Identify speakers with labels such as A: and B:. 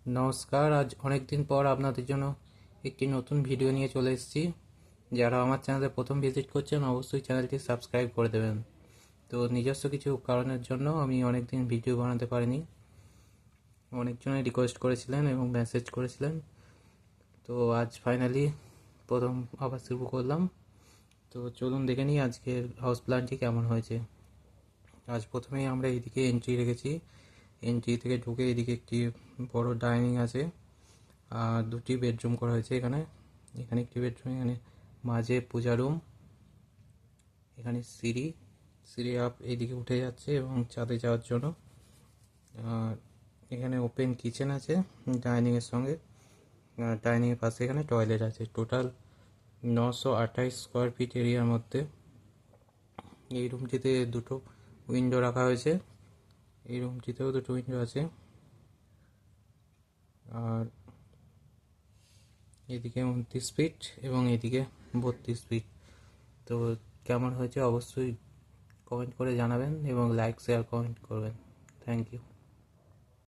A: নমস্কার। আজ অনেক দিন পর আপনাদের জন্য একটি নতুন ভিডিও নিয়ে চলে এসেছি। যারা আমার চ্যানেলে প্রথম ভিজিট করছেন অবশ্যই চ্যানেলটি সাবস্ক্রাইব করে দেবেন। তো নিজস্ব কিছু কারণের জন্য আমি অনেক দিন ভিডিও বানাতে পারিনি। অনেকজনে রিকোয়েস্ট করেছিলেন এবং মেসেজ করেছিলেন। তো আজ ফাইনালি প্রথম আবার শুরু করলাম। তো চলুন দেখে নিই আজকের হাউস প্ল্যানটি কেমন হয়েছে। আজ প্রথমেই আমরা এইদিকে এন্ট্রি রেখেছি। এন্ট্রি থেকে ঢুকে এদিকে একটি বড় ডাইনিং আছে আর দুটি বেডরুম করা হয়েছে। এখানে এখানে একটি বেডরুম, এখানে মাঝে পূজা রুম, এখানে সিঁড়ি সিঁড়ি আপ এইদিকে উঠে যাচ্ছে এবং ছাদে যাওয়ার জন্য। আর এখানে ওপেন কিচেন আছে ডাইনিংয়ের সঙ্গে। ডাইনিংয়ের পাশে এখানে টয়লেট আছে। টোটাল 928 স্কোয়ার ফিট এরিয়ার মধ্যে এই রুমটিতে দুটো উইন্ডো রাখা হয়েছে। এই রুমটিতেও দুটো উইন্ডো আছে। আর এদিকে 29 ফিট এবং এদিকে 32 ফিট। তো কেমন হয়েছে অবশ্যই কমেন্ট করে জানাবেন এবং লাইক শেয়ার কমেন্ট করবেন। Thank you.